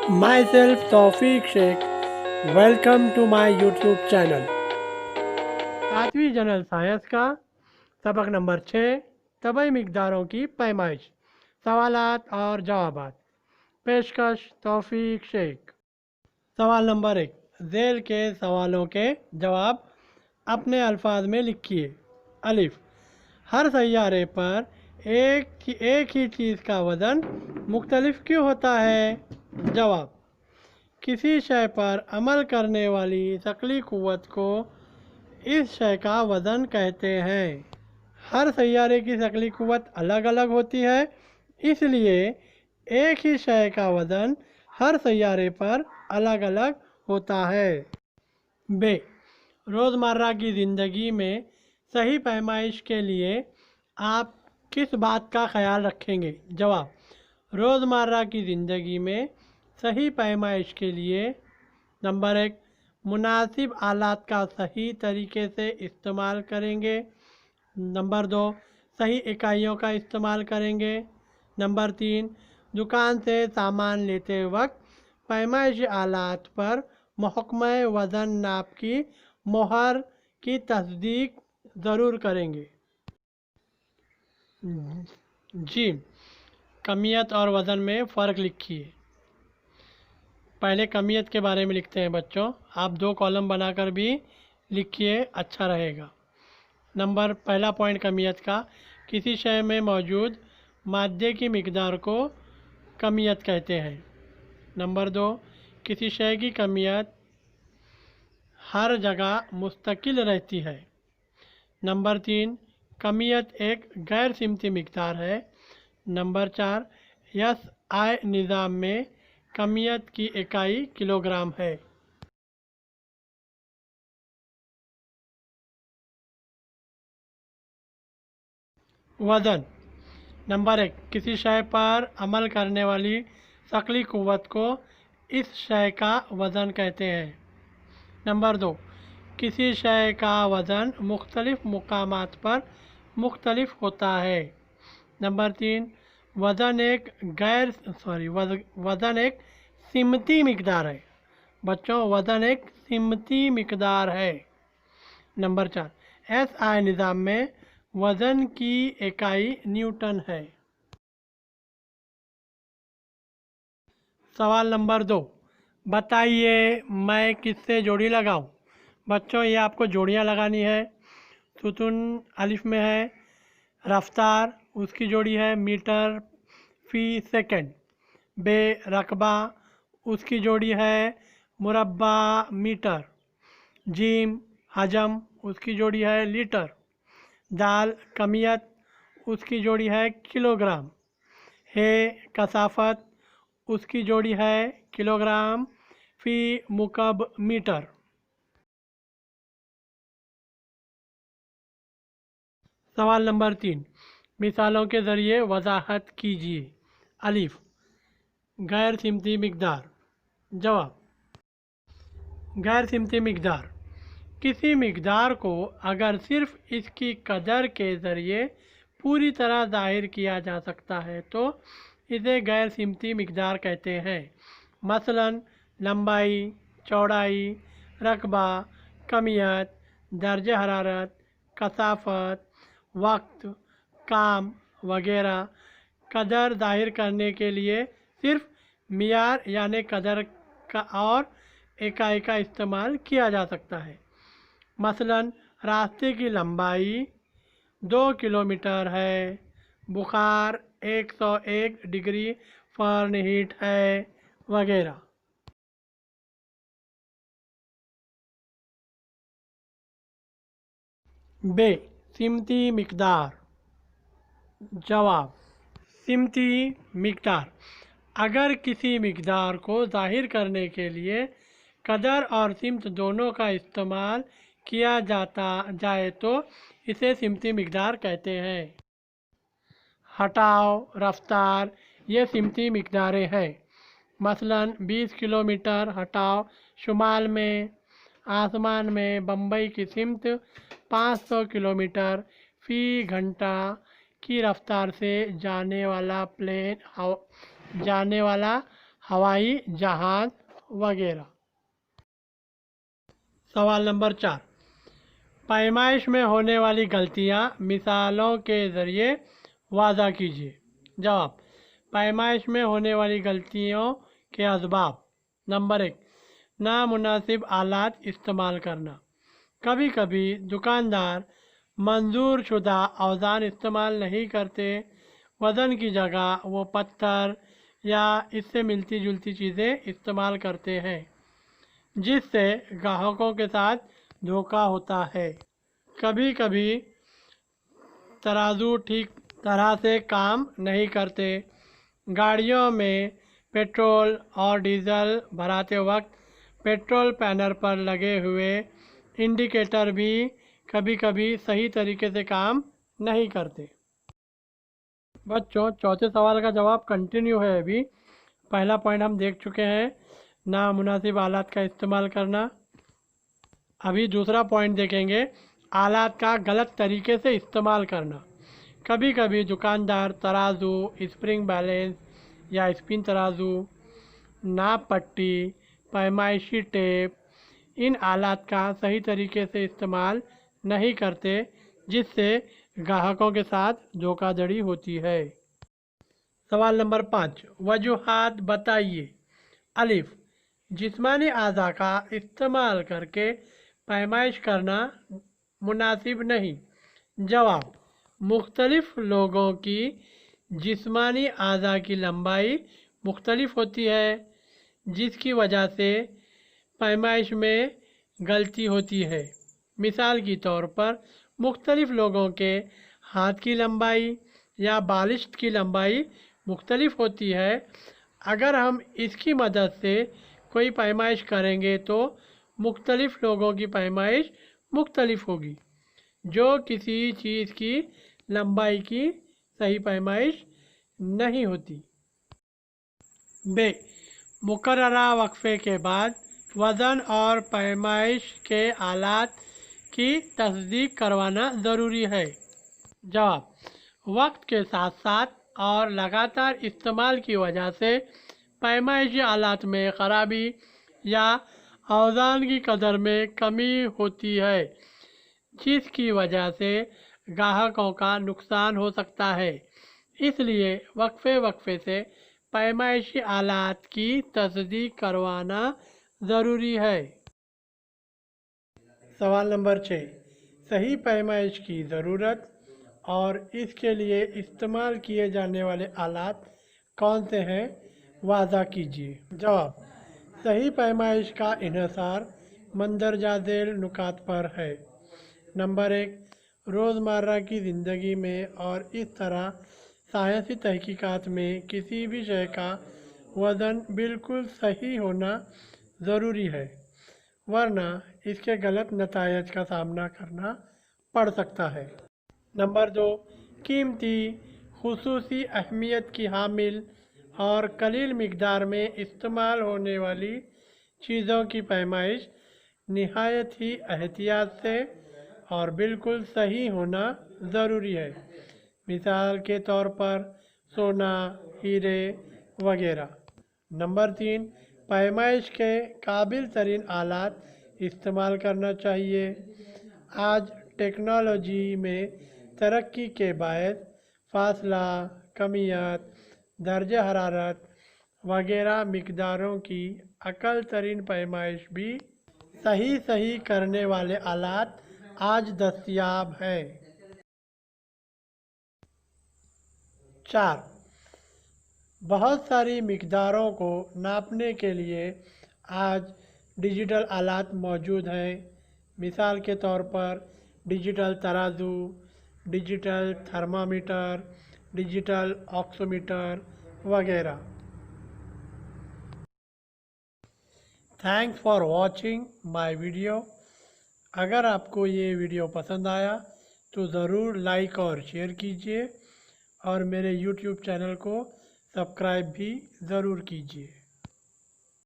Myself Tawfiq Sheikh. Welcome to my YouTube channel. 7वीं general science का सबक number 6 तबई मिकदारों की पैमाइश सवालात और जवाबात। पेशकश तौफीक शेख। सवाल नंबर 1, झेल के सवालों के जवाब अपने अल्फाज में लिखिए। अलिफ, हर सैयारे पर एक ही चीज़ का वज़न मुख्तलिफ क्यों होता है? जवाब, किसी शय पर अमल करने वाली शकली क़ुव्वत को इस शय का वज़न कहते हैं। हर सैयारे की शकली क़ुव्वत अलग अलग होती है, इसलिए एक ही शय का वज़न हर सैयारे पर अलग अलग होता है। बे, रोज़मर्रा की ज़िंदगी में सही पैमाइश के लिए आप किस बात का ख्याल रखेंगे? जवाब, रोज़मर्रा की ज़िंदगी में सही पैमाइश के लिए नंबर 1, मुनासिब आलात का सही तरीके से इस्तेमाल करेंगे। नंबर 2, सही इकाइयों का इस्तेमाल करेंगे। नंबर 3, दुकान से सामान लेते वक्त पैमाइश आलात पर महकमा वज़न नाप की मोहर की तस्दीक ज़रूर करेंगे। जी, कमियत और वज़न में फ़र्क लिखिए। पहले कमियत के बारे में लिखते हैं बच्चों, आप 2 कॉलम बनाकर भी लिखिए, अच्छा रहेगा। पहला पॉइंट कमियत का, किसी शय में मौजूद मादे की मिकदार को कमियत कहते हैं। नंबर 2, किसी शय की कमियत हर जगह मुस्तकिल रहती है। नंबर 3, कमियत एक गैर सिमती मिकदार है। नंबर 4, SI निज़ाम में कमियत की इकाई किलोग्राम है। वज़न। नंबर 1, किसी शय पर अमल करने वाली शकली क़ुव्वत को इस शय का वज़न कहते हैं। नंबर 2, किसी शय का वज़न मुख्तलिफ़ मुकामात पर मुख्तलिफ होता है। नंबर 3, वज़न एक सिमती मिकदार है। बच्चों, वज़न एक सिमती मिकदार है। नंबर 4, SI निज़ाम में वज़न की इकाई न्यूटन है। सवाल नंबर 2, बताइए मैं किससे जोड़ी लगाऊं? बच्चों, ये आपको जोड़ियां लगानी है। सुतून अलिफ में है रफ्तार, उसकी जोड़ी है मीटर फ़ी सेकंड। बे, रकबा, उसकी जोड़ी है मुरब्बा मीटर। जीम, हजम, उसकी जोड़ी है लीटर। दाल, कमियत, उसकी जोड़ी है किलोग्राम। है, कसाफत, उसकी जोड़ी है किलोग्राम फ़ी मुकब मीटर। सवाल नंबर 3, मिसालों के ज़रिए वजाहत कीजिए। अलिफ, गैर सिमती मिकदार। जवाब, गैर सिमती मिकदार, किसी मिकदार को अगर सिर्फ इसकी कदर के ज़रिए पूरी तरह ज़ाहिर किया जा सकता है तो इसे गैर सिमती मिकदार कहते हैं। मसलन लंबाई, चौड़ाई, रकबा, कमियत, दर्जे हरारत, कसाफत, वक्त, काम वगैरह। कदर ज़ाहिर करने के लिए सिर्फ मियार यानी कदर का और इकाई का इस्तेमाल किया जा सकता है। मसलन रास्ते की लंबाई 2 किलोमीटर है, बुखार 101 डिग्री फ़ारेनहीट है वगैरह। बे, सिमती मिकदार। जवाब, सिमती मिकदार, अगर किसी मिकदार को ज़ाहिर करने के लिए कदर और सिमत दोनों का इस्तेमाल किया जाए तो इसे सिमती मिकदार कहते हैं। हटाओ, रफ्तार, ये सिमती मिकदारें हैं। मसलन 20 किलोमीटर हटाओ शुमाल में। आसमान में बम्बई की सिमत 500 किलोमीटर फ़ी घंटा की रफ्तार से जाने वाला हवाई जहाज़ वगैरह। सवाल नंबर 4, पैमाइश में होने वाली गलतियाँ मिसालों के ज़रिए वाज़ा कीजिए। जवाब, पैमाइश में होने वाली गलतियों के असबाब। नंबर 1, नामुनासिब आलात इस्तेमाल करना। कभी कभी दुकानदार मंजूर शुदा औज़ान इस्तेमाल नहीं करते। वज़न की जगह वो पत्थर या इससे मिलती जुलती चीज़ें इस्तेमाल करते हैं, जिससे ग्राहकों के साथ धोखा होता है। कभी कभी तराजू ठीक तरह से काम नहीं करते। गाड़ियों में पेट्रोल और डीजल भराते वक्त पेट्रोल पैनल पर लगे हुए इंडिकेटर भी कभी कभी सही तरीके से काम नहीं करते। बच्चों, चौथे सवाल का जवाब कंटिन्यू है। अभी पहला पॉइंट हम देख चुके हैं, नामुनासिब आलात का इस्तेमाल करना। अभी दूसरा पॉइंट देखेंगे, आलात का गलत तरीके से इस्तेमाल करना। कभी कभी दुकानदार तराजू, स्प्रिंग बैलेंस या स्पिन तराजू, नाप पट्टी, पैमाइशी टेप, इन आलात का सही तरीके से इस्तेमाल नहीं करते, जिससे ग्राहकों के साथ धोखाधड़ी होती है। सवाल नंबर 5, वजूहात बताइए। अलिफ, जिस्मानी आज़ा का इस्तेमाल करके पैमाइश करना मुनासिब नहीं। जवाब, मुख्तलिफ लोगों की जिस्मानी आज़ा की लंबाई मुख्तलिफ होती है, जिसकी वजह से पैमाइश में गलती होती है। मिसाल के तौर पर, मुख्तलिफ लोगों के हाथ की लंबाई या बालिश्त की लंबाई मुख्तलिफ होती है। अगर हम इसकी मदद से कोई पैमाइश करेंगे तो मुख्तलिफ लोगों की पैमाइश मुख्तलिफ होगी, जो किसी चीज़ की लंबाई की सही पैमाइश नहीं होती। बे, मुकर्ररा वक्फे के बाद वज़न और पैमाइश के आलात की तस्दीक करवाना ज़रूरी है। जवाब, वक्त के साथ साथ और लगातार इस्तेमाल की वजह से पैमाइशी आलात में ख़राबी या औज़ान की कदर में कमी होती है, जिसकी वजह से ग्राहकों का नुकसान हो सकता है। इसलिए वक्फे वक्फे से पैमाइशी आलात की तस्दीक करवाना ज़रूरी है। सवाल नंबर 6, सही पैमाइश की ज़रूरत और इसके लिए इस्तेमाल किए जाने वाले आलात कौन से हैं, वाज़ा कीजिए। जवाब, सही पैमाइश का इन्हिसार मंदरजा झेल नुकात पर है। नंबर 1, रोज़मर्रा की ज़िंदगी में और इस तरह साइंसी तहकीकात में किसी भी शय का वज़न बिल्कुल सही होना ज़रूरी है, वरना इसके गलत नतायज का सामना करना पड़ सकता है। नंबर 2, कीमती, खुसूसी अहमियत की हामिल और कलील मिकदार में इस्तेमाल होने वाली चीज़ों की पैमाइश निहायत ही एहतियात से और बिल्कुल सही होना ज़रूरी है। मिसाल के तौर पर सोना, हीरे वगैरह। नंबर 3, पैमाइश के काबिल तरीन आलात इस्तेमाल करना चाहिए। आज टेक्नोलॉजी में तरक्की के बायस फासला, कमियत, दर्ज हरारत वगैरह मिकदारों की अकल तरीन पैमाइश भी सही करने वाले आलात आज दस्तयाब हैं। 4, बहुत सारी मिकदारों को नापने के लिए आज डिजिटल आलात मौजूद हैं। मिसाल के तौर पर डिजिटल तराजू, डिजिटल थर्मामीटर, डिजिटल ऑक्सीमीटर वगैरह। Thanks for watching my video. अगर आपको ये वीडियो पसंद आया तो ज़रूर लाइक और शेयर कीजिए और मेरे YouTube चैनल को सब्सक्राइब भी ज़रूर कीजिए।